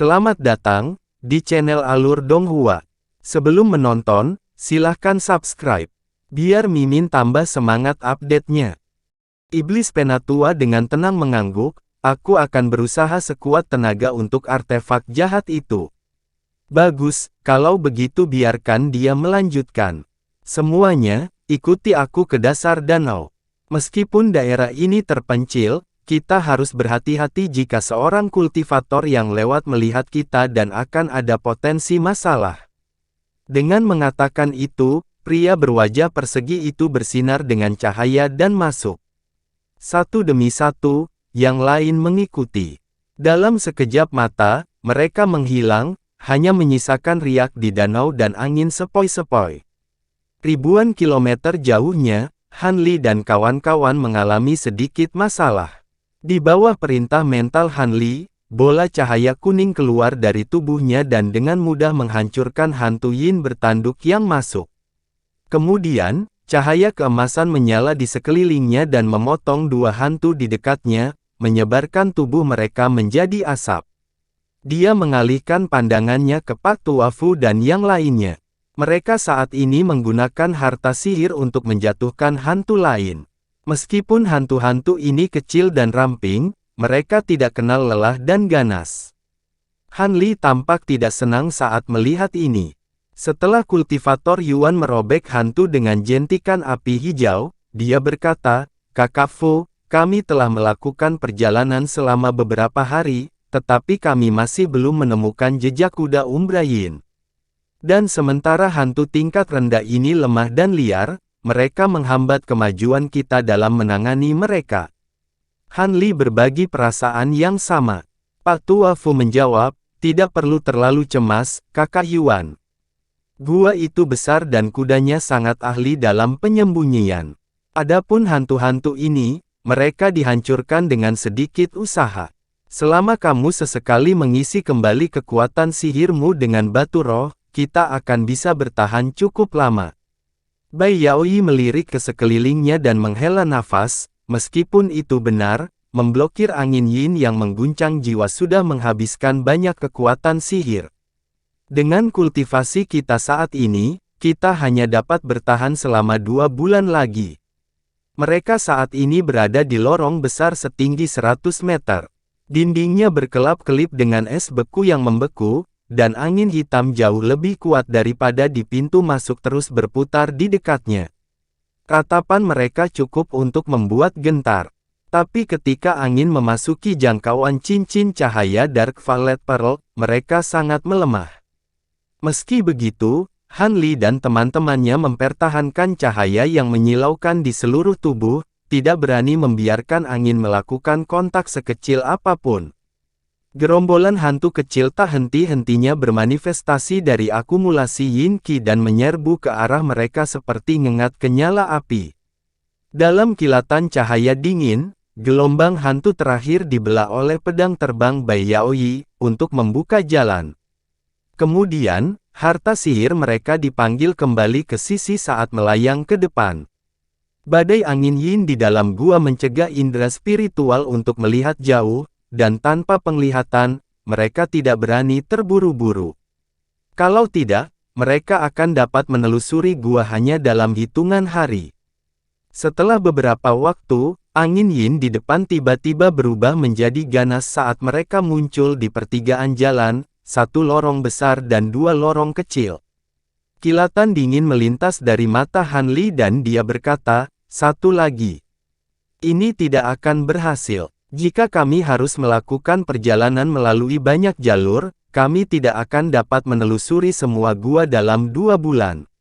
Selamat datang di channel Alur Donghua. Sebelum menonton, silahkan subscribe, biar Mimin tambah semangat update-nya. Iblis Penatua dengan tenang mengangguk, aku akan berusaha sekuat tenaga untuk artefak jahat itu. Bagus, kalau begitu biarkan dia melanjutkan. Semuanya, ikuti aku ke dasar danau. Meskipun daerah ini terpencil, kita harus berhati-hati jika seorang kultivator yang lewat melihat kita dan akan ada potensi masalah. Dengan mengatakan itu, pria berwajah persegi itu bersinar dengan cahaya dan masuk. Satu demi satu, yang lain mengikuti. Dalam sekejap mata, mereka menghilang, hanya menyisakan riak di danau dan angin sepoi-sepoi. Ribuan kilometer jauhnya, Han Li dan kawan-kawan mengalami sedikit masalah. Di bawah perintah mental Han Li, bola cahaya kuning keluar dari tubuhnya dan dengan mudah menghancurkan hantu Yin bertanduk yang masuk. Kemudian, cahaya keemasan menyala di sekelilingnya dan memotong dua hantu di dekatnya, menyebarkan tubuh mereka menjadi asap. Dia mengalihkan pandangannya ke Pak Tuafu dan yang lainnya. Mereka saat ini menggunakan harta sihir untuk menjatuhkan hantu lain. Meskipun hantu-hantu ini kecil dan ramping, mereka tidak kenal lelah dan ganas. Han Li tampak tidak senang saat melihat ini. Setelah kultivator Yuan merobek hantu dengan jentikan api hijau, dia berkata, "Kakak Fu, kami telah melakukan perjalanan selama beberapa hari, tetapi kami masih belum menemukan jejak kuda Umbra Yin. Dan sementara hantu tingkat rendah ini lemah dan liar, mereka menghambat kemajuan kita dalam menangani mereka." Han Li berbagi perasaan yang sama. Pak Tua Fu menjawab, "Tidak perlu terlalu cemas, Kakak Yuan. Gua itu besar dan kudanya sangat ahli dalam penyembunyian. Adapun hantu-hantu ini, mereka dihancurkan dengan sedikit usaha. Selama kamu sesekali mengisi kembali kekuatan sihirmu dengan batu roh, kita akan bisa bertahan cukup lama." Bai Yaoyi melirik ke sekelilingnya dan menghela nafas, meskipun itu benar, memblokir angin Yin yang mengguncang jiwa sudah menghabiskan banyak kekuatan sihir. Dengan kultivasi kita saat ini, kita hanya dapat bertahan selama 2 bulan lagi. Mereka saat ini berada di lorong besar setinggi 100 meter. Dindingnya berkelap-kelip dengan es beku yang membeku, dan angin hitam jauh lebih kuat daripada di pintu masuk terus berputar di dekatnya. Ratapan mereka cukup untuk membuat gentar. Tapi ketika angin memasuki jangkauan cincin cahaya Dark Violet Pearl, mereka sangat melemah. Meski begitu, Han Li dan teman-temannya mempertahankan cahaya yang menyilaukan di seluruh tubuh, tidak berani membiarkan angin melakukan kontak sekecil apapun. Gerombolan hantu kecil tak henti-hentinya bermanifestasi dari akumulasi Yin Qi dan menyerbu ke arah mereka seperti ngengat kenyala api. Dalam kilatan cahaya dingin, gelombang hantu terakhir dibelah oleh pedang terbang Bai Yaoyi, untuk membuka jalan. Kemudian, harta sihir mereka dipanggil kembali ke sisi saat melayang ke depan. Badai angin Yin di dalam gua mencegah indera spiritual untuk melihat jauh, dan tanpa penglihatan, mereka tidak berani terburu-buru. Kalau tidak, mereka akan dapat menelusuri gua hanya dalam hitungan hari. Setelah beberapa waktu, angin Yin di depan tiba-tiba berubah menjadi ganas saat mereka muncul di pertigaan jalan, 1 lorong besar dan 2 lorong kecil. Kilatan dingin melintas dari mata Han Li dan dia berkata, "Satu lagi. Ini tidak akan berhasil. Jika kami harus melakukan perjalanan melalui banyak jalur, kami tidak akan dapat menelusuri semua gua dalam 2 bulan.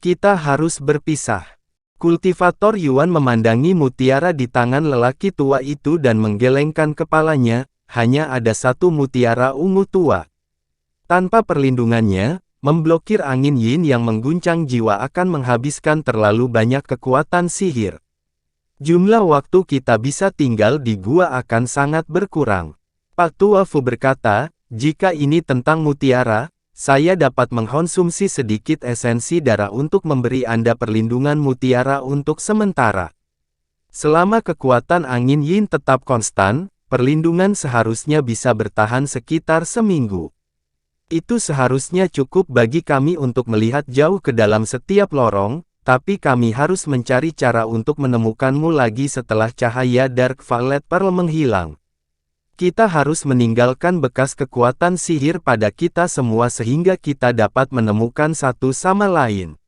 Kita harus berpisah." Kultivator Yuan memandangi mutiara di tangan lelaki tua itu dan menggelengkan kepalanya, hanya ada 1 mutiara ungu tua. Tanpa perlindungannya, memblokir angin Yin yang mengguncang jiwa akan menghabiskan terlalu banyak kekuatan sihir. Jumlah waktu kita bisa tinggal di gua akan sangat berkurang. Pak Tua Fu berkata, "Jika ini tentang mutiara, saya dapat mengkonsumsi sedikit esensi darah untuk memberi Anda perlindungan mutiara untuk sementara. Selama kekuatan angin Yin tetap konstan, perlindungan seharusnya bisa bertahan sekitar seminggu. Itu seharusnya cukup bagi kami untuk melihat jauh ke dalam setiap lorong, tapi kami harus mencari cara untuk menemukanmu lagi setelah cahaya Dark Violet Pearl menghilang. Kita harus meninggalkan bekas kekuatan sihir pada kita semua sehingga kita dapat menemukan satu sama lain.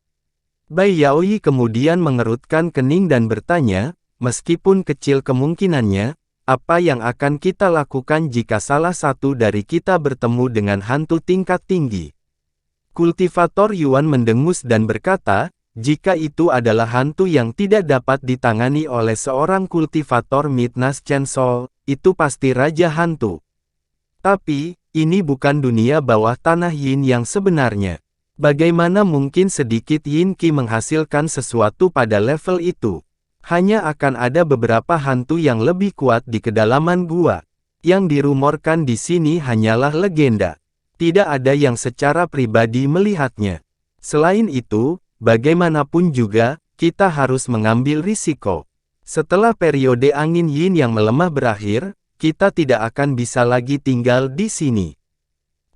Bai Yaoi kemudian mengerutkan kening dan bertanya, meskipun kecil kemungkinannya, apa yang akan kita lakukan jika salah satu dari kita bertemu dengan hantu tingkat tinggi? Kultivator Yuan mendengus dan berkata, jika itu adalah hantu yang tidak dapat ditangani oleh seorang kultivator Midnas Chainsaw, itu pasti Raja Hantu. Tapi, ini bukan dunia bawah tanah Yin yang sebenarnya. Bagaimana mungkin sedikit Yin Qi menghasilkan sesuatu pada level itu? Hanya akan ada beberapa hantu yang lebih kuat di kedalaman gua. Yang dirumorkan di sini hanyalah legenda. Tidak ada yang secara pribadi melihatnya. Selain itu, bagaimanapun juga, kita harus mengambil risiko. Setelah periode angin Yin yang melemah berakhir, kita tidak akan bisa lagi tinggal di sini.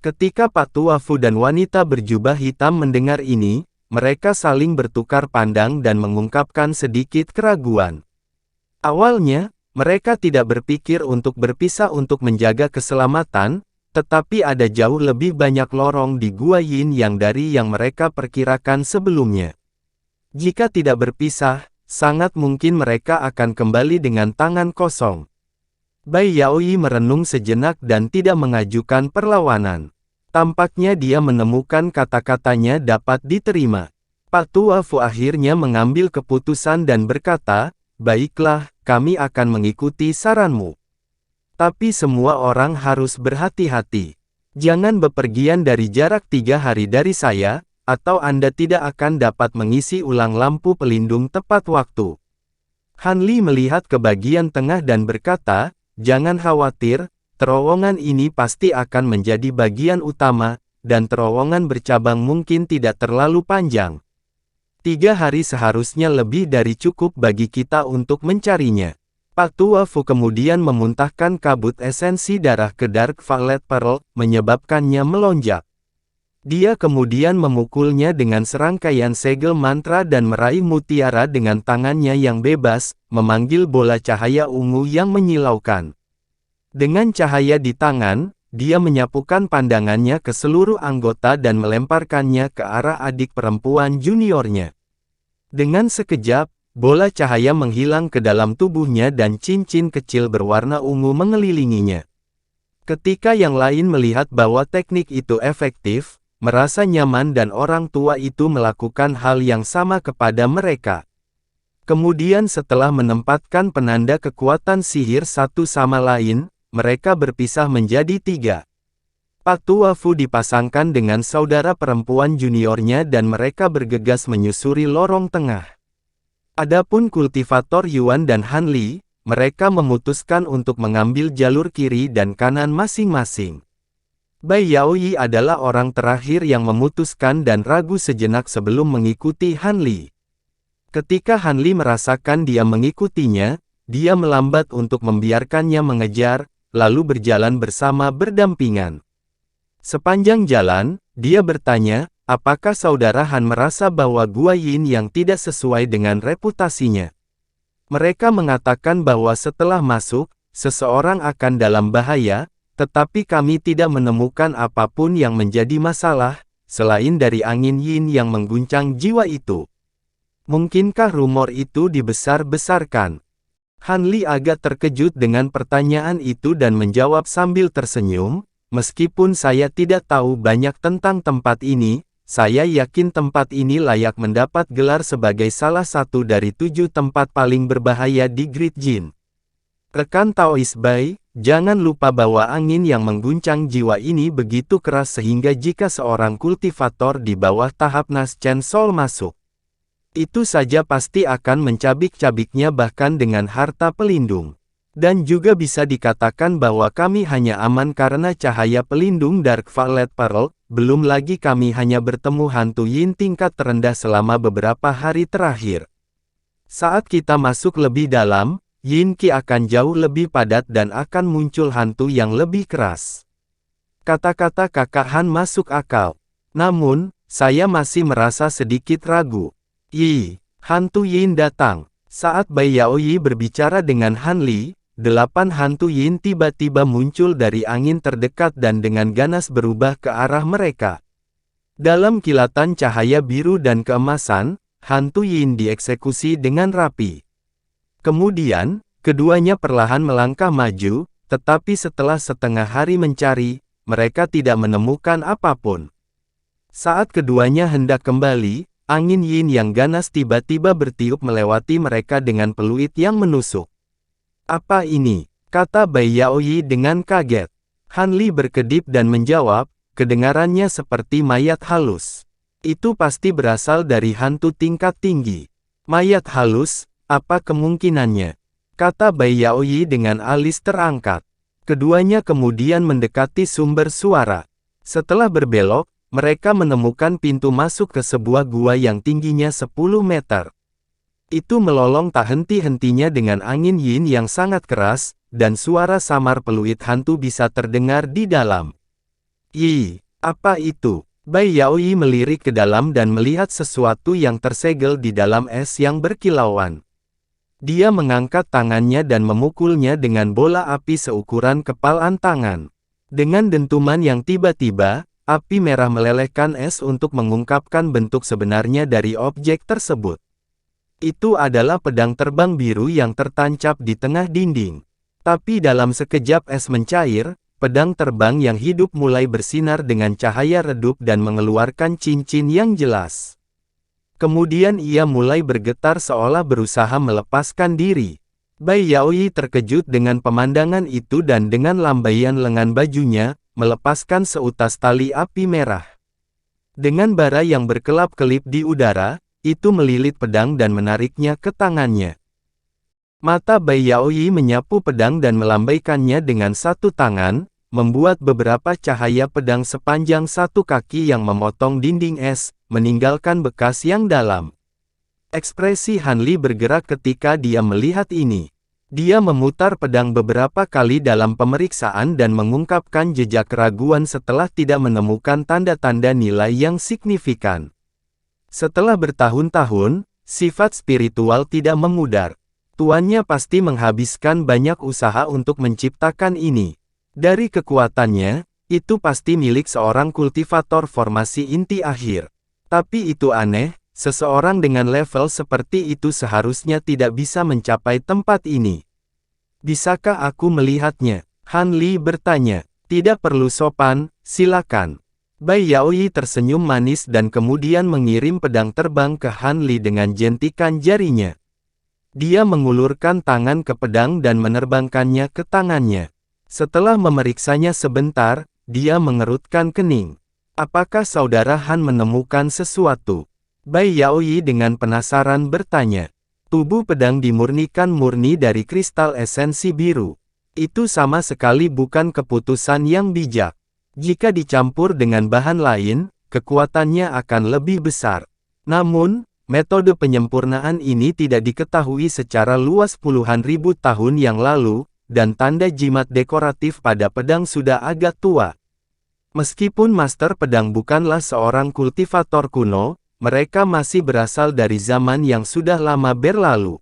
Ketika Pak Tua Fu dan wanita berjubah hitam mendengar ini, mereka saling bertukar pandang dan mengungkapkan sedikit keraguan. Awalnya, mereka tidak berpikir untuk berpisah untuk menjaga keselamatan, tetapi ada jauh lebih banyak lorong di Gua Yin yang dari yang mereka perkirakan sebelumnya. Jika tidak berpisah, sangat mungkin mereka akan kembali dengan tangan kosong. Bai Yaoi merenung sejenak dan tidak mengajukan perlawanan. Tampaknya dia menemukan kata-katanya dapat diterima. Pak Tua Fu akhirnya mengambil keputusan dan berkata, baiklah, kami akan mengikuti saranmu. Tapi semua orang harus berhati-hati. Jangan bepergian dari jarak 3 hari dari saya, atau Anda tidak akan dapat mengisi ulang lampu pelindung tepat waktu. Han Li melihat ke bagian tengah dan berkata, jangan khawatir, terowongan ini pasti akan menjadi bagian utama, dan terowongan bercabang mungkin tidak terlalu panjang. 3 hari seharusnya lebih dari cukup bagi kita untuk mencarinya. Pak Tua Fu kemudian memuntahkan kabut esensi darah ke Dark Violet Pearl, menyebabkannya melonjak. Dia kemudian memukulnya dengan serangkaian segel mantra dan meraih mutiara dengan tangannya yang bebas, memanggil bola cahaya ungu yang menyilaukan. Dengan cahaya di tangan, dia menyapukan pandangannya ke seluruh anggota dan melemparkannya ke arah adik perempuan juniornya. Dengan sekejap, bola cahaya menghilang ke dalam tubuhnya dan cincin kecil berwarna ungu mengelilinginya. Ketika yang lain melihat bahwa teknik itu efektif, merasa nyaman dan orang tua itu melakukan hal yang sama kepada mereka. Kemudian setelah menempatkan penanda kekuatan sihir satu sama lain, mereka berpisah menjadi 3. Pak Tua Fu dipasangkan dengan saudara perempuan juniornya dan mereka bergegas menyusuri lorong tengah. Adapun kultivator Yuan dan Han Li, mereka memutuskan untuk mengambil jalur kiri dan kanan masing-masing. Bai Yaoi adalah orang terakhir yang memutuskan dan ragu sejenak sebelum mengikuti Han Li. Ketika Han Li merasakan dia mengikutinya, dia melambat untuk membiarkannya mengejar, lalu berjalan bersama berdampingan. Sepanjang jalan, dia bertanya, apakah saudara Han merasa bahwa Gua Yin yang tidak sesuai dengan reputasinya? Mereka mengatakan bahwa setelah masuk, seseorang akan dalam bahaya, tetapi kami tidak menemukan apapun yang menjadi masalah, selain dari angin Yin yang mengguncang jiwa itu. Mungkinkah rumor itu dibesar-besarkan? Han Li agak terkejut dengan pertanyaan itu dan menjawab sambil tersenyum, meskipun saya tidak tahu banyak tentang tempat ini, saya yakin tempat ini layak mendapat gelar sebagai salah satu dari 7 tempat paling berbahaya di Great Jin. Rekan Taois Bai, jangan lupa bahwa angin yang mengguncang jiwa ini begitu keras sehingga jika seorang kultivator di bawah tahap Nas Chen Sol masuk, itu saja pasti akan mencabik-cabiknya bahkan dengan harta pelindung. Dan juga bisa dikatakan bahwa kami hanya aman karena cahaya pelindung Dark Violet Pearl, belum lagi kami hanya bertemu hantu Yin tingkat terendah selama beberapa hari terakhir. Saat kita masuk lebih dalam, Yin Qi akan jauh lebih padat dan akan muncul hantu yang lebih keras. Kata-kata kakak Han masuk akal. Namun, saya masih merasa sedikit ragu. Hantu Yin datang. Saat Bai Yaoyi berbicara dengan Han Li, 8 hantu Yin tiba-tiba muncul dari angin terdekat dan dengan ganas berubah ke arah mereka. Dalam kilatan cahaya biru dan keemasan, hantu Yin dieksekusi dengan rapi. Kemudian, keduanya perlahan melangkah maju, tetapi setelah setengah hari mencari, mereka tidak menemukan apapun. Saat keduanya hendak kembali, angin Yin yang ganas tiba-tiba bertiup melewati mereka dengan peluit yang menusuk. Apa ini? Kata Bai Yaoyi dengan kaget. Han Li berkedip dan menjawab, kedengarannya seperti mayat halus. Itu pasti berasal dari hantu tingkat tinggi. Mayat halus, apa kemungkinannya? Kata Bai Yaoyi dengan alis terangkat. Keduanya kemudian mendekati sumber suara. Setelah berbelok, mereka menemukan pintu masuk ke sebuah gua yang tingginya 10 meter. Itu melolong tak henti-hentinya dengan angin Yin yang sangat keras, dan suara samar peluit hantu bisa terdengar di dalam. Apa itu? Bai Yaoyi melirik ke dalam dan melihat sesuatu yang tersegel di dalam es yang berkilauan. Dia mengangkat tangannya dan memukulnya dengan bola api seukuran kepalan tangan. Dengan dentuman yang tiba-tiba, api merah melelehkan es untuk mengungkapkan bentuk sebenarnya dari objek tersebut. Itu adalah pedang terbang biru yang tertancap di tengah dinding. Tapi dalam sekejap es mencair, pedang terbang yang hidup mulai bersinar dengan cahaya redup dan mengeluarkan cincin yang jelas. Kemudian ia mulai bergetar seolah berusaha melepaskan diri. Bai Yaoyi terkejut dengan pemandangan itu dan dengan lambaian lengan bajunya, melepaskan seutas tali api merah. Dengan bara yang berkelap-kelip di udara, itu melilit pedang dan menariknya ke tangannya. Mata Bai Yaoyi menyapu pedang dan melambaikannya dengan satu tangan, membuat beberapa cahaya pedang sepanjang satu kaki yang memotong dinding es, meninggalkan bekas yang dalam. Ekspresi Han Li bergerak ketika dia melihat ini. Dia memutar pedang beberapa kali dalam pemeriksaan dan mengungkapkan jejak keraguan setelah tidak menemukan tanda-tanda nilai yang signifikan. Setelah bertahun-tahun, sifat spiritual tidak memudar. Tuannya pasti menghabiskan banyak usaha untuk menciptakan ini. Dari kekuatannya, itu pasti milik seorang kultivator formasi inti akhir. Tapi itu aneh, seseorang dengan level seperti itu seharusnya tidak bisa mencapai tempat ini. Bisakah aku melihatnya? Han Li bertanya. Tidak perlu sopan, silakan. Bai Yaoyi tersenyum manis dan kemudian mengirim pedang terbang ke Han Li dengan jentikan jarinya. Dia mengulurkan tangan ke pedang dan menerbangkannya ke tangannya. Setelah memeriksanya sebentar, dia mengerutkan kening. Apakah saudara Han menemukan sesuatu? Bai Yaoyi dengan penasaran bertanya. Tubuh pedang dimurnikan murni dari kristal esensi biru. Itu sama sekali bukan keputusan yang bijak. Jika dicampur dengan bahan lain, kekuatannya akan lebih besar. Namun, metode penyempurnaan ini tidak diketahui secara luas puluhan ribu tahun yang lalu, dan tanda jimat dekoratif pada pedang sudah agak tua. Meskipun Master Pedang bukanlah seorang kultivator kuno, mereka masih berasal dari zaman yang sudah lama berlalu.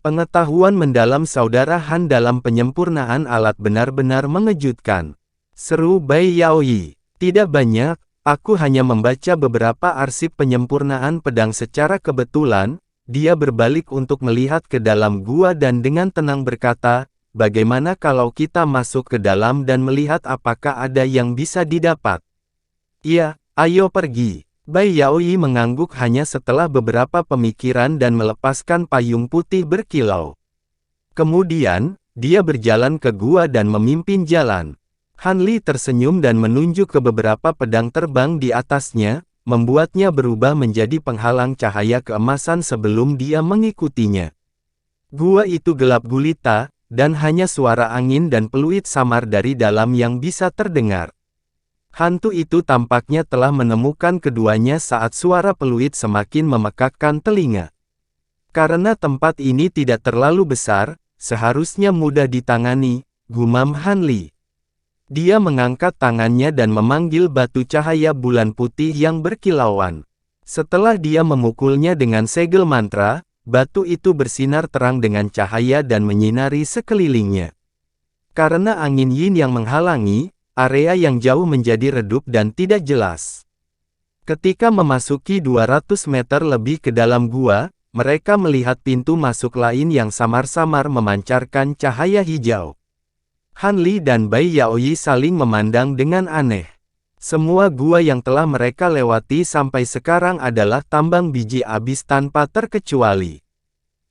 Pengetahuan mendalam saudara Han dalam penyempurnaan alat benar-benar mengejutkan. Seru Bai Yaoyi. Tidak banyak, aku hanya membaca beberapa arsip penyempurnaan pedang secara kebetulan. Dia berbalik untuk melihat ke dalam gua dan dengan tenang berkata, bagaimana kalau kita masuk ke dalam dan melihat apakah ada yang bisa didapat? Iya, ayo pergi. Bai Yaoyi mengangguk hanya setelah beberapa pemikiran dan melepaskan payung putih berkilau. Kemudian, dia berjalan ke gua dan memimpin jalan. Han Li tersenyum dan menunjuk ke beberapa pedang terbang di atasnya, membuatnya berubah menjadi penghalang cahaya keemasan sebelum dia mengikutinya. Gua itu gelap gulita, dan hanya suara angin dan peluit samar dari dalam yang bisa terdengar. Hantu itu tampaknya telah menemukan keduanya saat suara peluit semakin memekakkan telinga. Karena tempat ini tidak terlalu besar, seharusnya mudah ditangani, gumam Han Li. Dia mengangkat tangannya dan memanggil batu cahaya bulan putih yang berkilauan. Setelah dia memukulnya dengan segel mantra, batu itu bersinar terang dengan cahaya dan menyinari sekelilingnya. Karena angin yin yang menghalangi, area yang jauh menjadi redup dan tidak jelas. Ketika memasuki 200 meter lebih ke dalam gua, mereka melihat pintu masuk lain yang samar-samar memancarkan cahaya hijau. Han Li dan Bai Yaoyi saling memandang dengan aneh. Semua gua yang telah mereka lewati sampai sekarang adalah tambang biji abis tanpa terkecuali.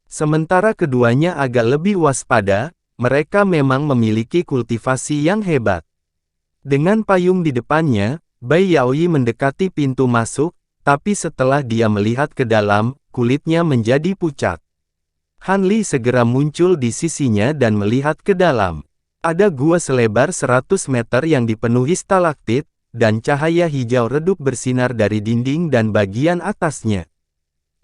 Sementara keduanya agak lebih waspada, mereka memang memiliki kultivasi yang hebat. Dengan payung di depannya, Bai Yaoyi mendekati pintu masuk, tapi setelah dia melihat ke dalam, kulitnya menjadi pucat. Han Li segera muncul di sisinya dan melihat ke dalam. Ada gua selebar 100 meter yang dipenuhi stalaktit, dan cahaya hijau redup bersinar dari dinding dan bagian atasnya.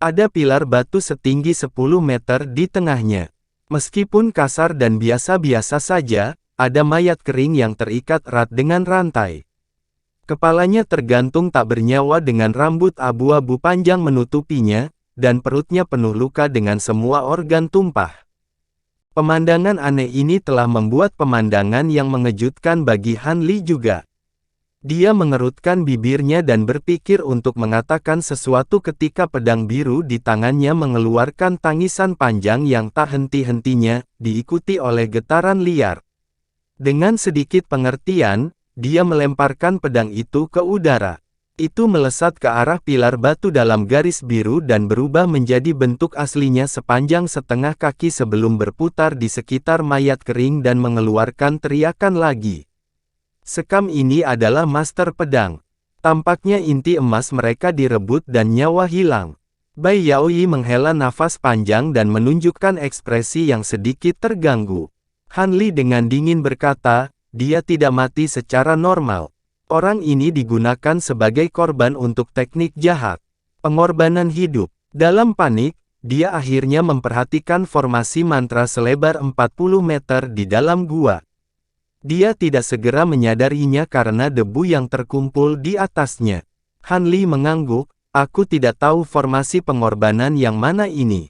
Ada pilar batu setinggi 10 meter di tengahnya. Meskipun kasar dan biasa-biasa saja, ada mayat kering yang terikat erat dengan rantai. Kepalanya tergantung tak bernyawa dengan rambut abu-abu panjang menutupinya, dan perutnya penuh luka dengan semua organ tumpah. Pemandangan aneh ini telah membuat pemandangan yang mengejutkan bagi Han Li juga. Dia mengerutkan bibirnya dan berpikir untuk mengatakan sesuatu ketika pedang biru di tangannya mengeluarkan tangisan panjang yang tak henti-hentinya, diikuti oleh getaran liar. Dengan sedikit pengertian, dia melemparkan pedang itu ke udara. Itu melesat ke arah pilar batu dalam garis biru dan berubah menjadi bentuk aslinya sepanjang setengah kaki sebelum berputar di sekitar mayat kering dan mengeluarkan teriakan lagi. Sekam ini adalah master pedang. Tampaknya inti emas mereka direbut dan nyawa hilang. Bai Yaoyi menghela nafas panjang dan menunjukkan ekspresi yang sedikit terganggu. Han Li dengan dingin berkata, dia tidak mati secara normal. Orang ini digunakan sebagai korban untuk teknik jahat. Pengorbanan hidup. Dalam panik, dia akhirnya memperhatikan formasi mantra selebar 40 meter di dalam gua. Dia tidak segera menyadarinya karena debu yang terkumpul di atasnya. Han Li mengangguk, aku tidak tahu formasi pengorbanan yang mana ini.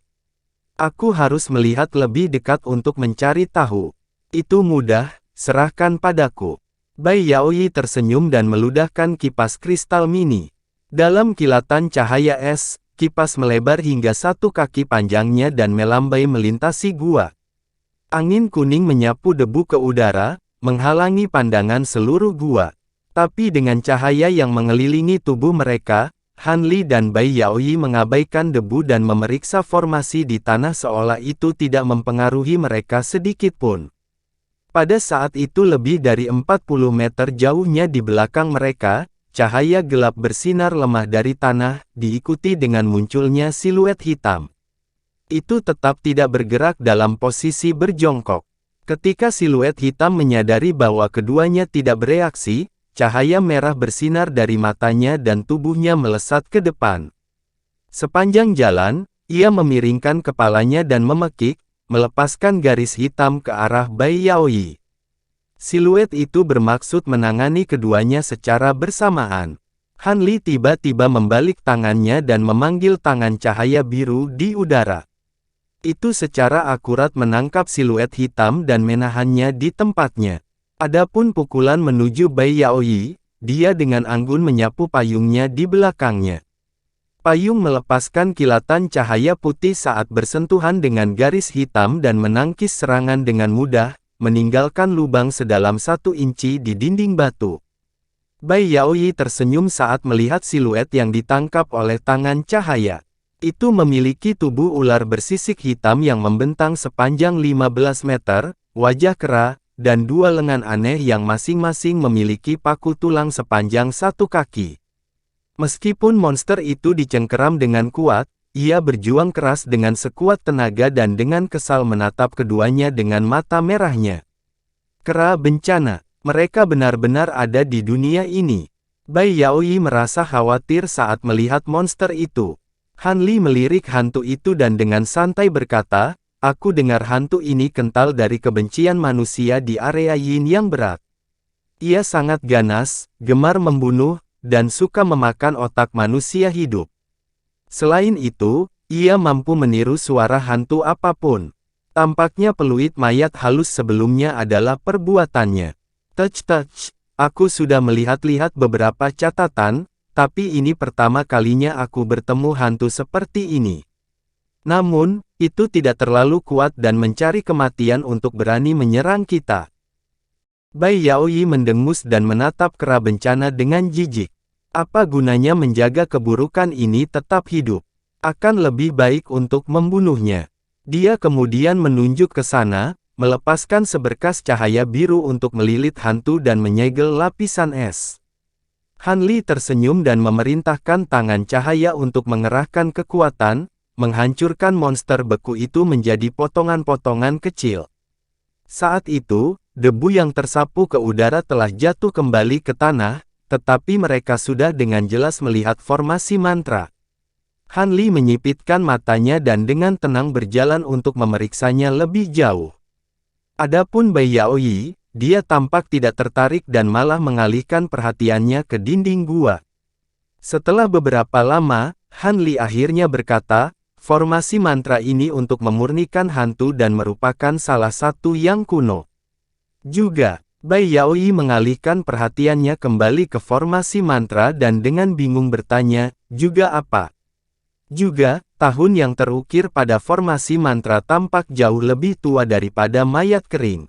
Aku harus melihat lebih dekat untuk mencari tahu. Itu mudah, serahkan padaku. Bai Yaoyi tersenyum dan meludahkan kipas kristal mini. Dalam kilatan cahaya es, kipas melebar hingga 1 kaki panjangnya dan melambai melintasi gua. Angin kuning menyapu debu ke udara, menghalangi pandangan seluruh gua. Tapi dengan cahaya yang mengelilingi tubuh mereka, Han Li dan Bai Yaoyi mengabaikan debu dan memeriksa formasi di tanah seolah itu tidak mempengaruhi mereka sedikitpun. Pada saat itu lebih dari 40 meter jauhnya di belakang mereka, cahaya gelap bersinar lemah dari tanah, diikuti dengan munculnya siluet hitam. Itu tetap tidak bergerak dalam posisi berjongkok. Ketika siluet hitam menyadari bahwa keduanya tidak bereaksi, cahaya merah bersinar dari matanya dan tubuhnya melesat ke depan. Sepanjang jalan, ia memiringkan kepalanya dan memekik, melepaskan garis hitam ke arah Bai Yaoyi. Siluet itu bermaksud menangani keduanya secara bersamaan. Han Li tiba-tiba membalik tangannya dan memanggil tangan cahaya biru di udara. Itu secara akurat menangkap siluet hitam dan menahannya di tempatnya. Adapun pukulan menuju Bai Yaoyi, dia dengan anggun menyapu payungnya di belakangnya. Payung melepaskan kilatan cahaya putih saat bersentuhan dengan garis hitam dan menangkis serangan dengan mudah, meninggalkan lubang sedalam 1 inci di dinding batu. Bai Yaoyi tersenyum saat melihat siluet yang ditangkap oleh tangan cahaya. Itu memiliki tubuh ular bersisik hitam yang membentang sepanjang 15 meter, wajah kera, dan 2 lengan aneh yang masing-masing memiliki paku tulang sepanjang 1 kaki. Meskipun monster itu dicengkeram dengan kuat, ia berjuang keras dengan sekuat tenaga dan dengan kesal menatap keduanya dengan mata merahnya. Kera bencana, mereka benar-benar ada di dunia ini. Bai Yaoyi merasa khawatir saat melihat monster itu. Han Li melirik hantu itu dan dengan santai berkata, aku dengar hantu ini kental dari kebencian manusia di area Yin yang berat. Ia sangat ganas, gemar membunuh, dan suka memakan otak manusia hidup. Selain itu, ia mampu meniru suara hantu apapun. Tampaknya peluit mayat halus sebelumnya adalah perbuatannya. Touch, aku sudah melihat-lihat beberapa catatan, tapi ini pertama kalinya aku bertemu hantu seperti ini. Namun, itu tidak terlalu kuat dan mencari kematian untuk berani menyerang kita. Bai Yaoyi mendengus dan menatap kera bencana dengan jijik. Apa gunanya menjaga keburukan ini tetap hidup? Akan lebih baik untuk membunuhnya. Dia kemudian menunjuk ke sana, melepaskan seberkas cahaya biru untuk melilit hantu dan menyegel lapisan es. Han Li tersenyum dan memerintahkan tangan cahaya untuk mengerahkan kekuatan, menghancurkan monster beku itu menjadi potongan-potongan kecil. Saat itu, debu yang tersapu ke udara telah jatuh kembali ke tanah, tetapi mereka sudah dengan jelas melihat formasi mantra. Han Li menyipitkan matanya dan dengan tenang berjalan untuk memeriksanya lebih jauh. Adapun Bai Yaoyi, dia tampak tidak tertarik dan malah mengalihkan perhatiannya ke dinding gua. Setelah beberapa lama, Han Li akhirnya berkata, formasi mantra ini untuk memurnikan hantu dan merupakan salah satu yang kuno. Juga, Bai Yaoyi mengalihkan perhatiannya kembali ke formasi mantra dan dengan bingung bertanya, juga apa? Juga, tahun yang terukir pada formasi mantra tampak jauh lebih tua daripada mayat kering.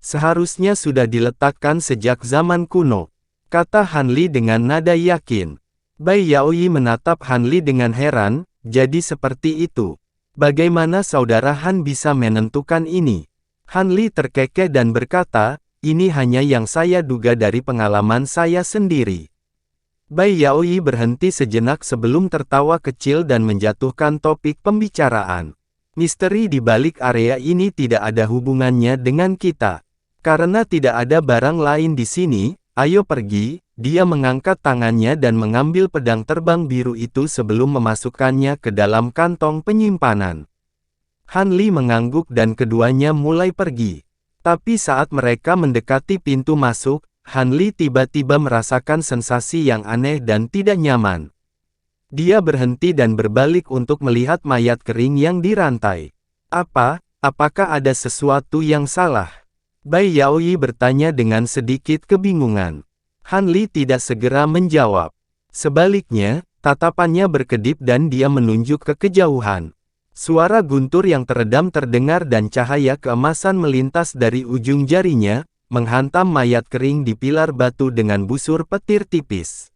Seharusnya sudah diletakkan sejak zaman kuno, kata Han Li dengan nada yakin. Bai Yaoyi menatap Han Li dengan heran, jadi seperti itu. Bagaimana saudara Han bisa menentukan ini? Han Li terkekeh dan berkata, ini hanya yang saya duga dari pengalaman saya sendiri. Bai Yaoyi berhenti sejenak sebelum tertawa kecil dan menjatuhkan topik pembicaraan. Misteri di balik area ini tidak ada hubungannya dengan kita. Karena tidak ada barang lain di sini, ayo pergi. Dia mengangkat tangannya dan mengambil pedang terbang biru itu sebelum memasukkannya ke dalam kantong penyimpanan. Han Li mengangguk dan keduanya mulai pergi. Tapi saat mereka mendekati pintu masuk, Han Li tiba-tiba merasakan sensasi yang aneh dan tidak nyaman. Dia berhenti dan berbalik untuk melihat mayat kering yang dirantai. Apakah ada sesuatu yang salah? Bai Yaoyi bertanya dengan sedikit kebingungan. Han Li tidak segera menjawab. Sebaliknya, tatapannya berkedip dan dia menunjuk ke kejauhan. Suara guntur yang teredam terdengar dan cahaya keemasan melintas dari ujung jarinya, menghantam mayat kering di pilar batu dengan busur petir tipis.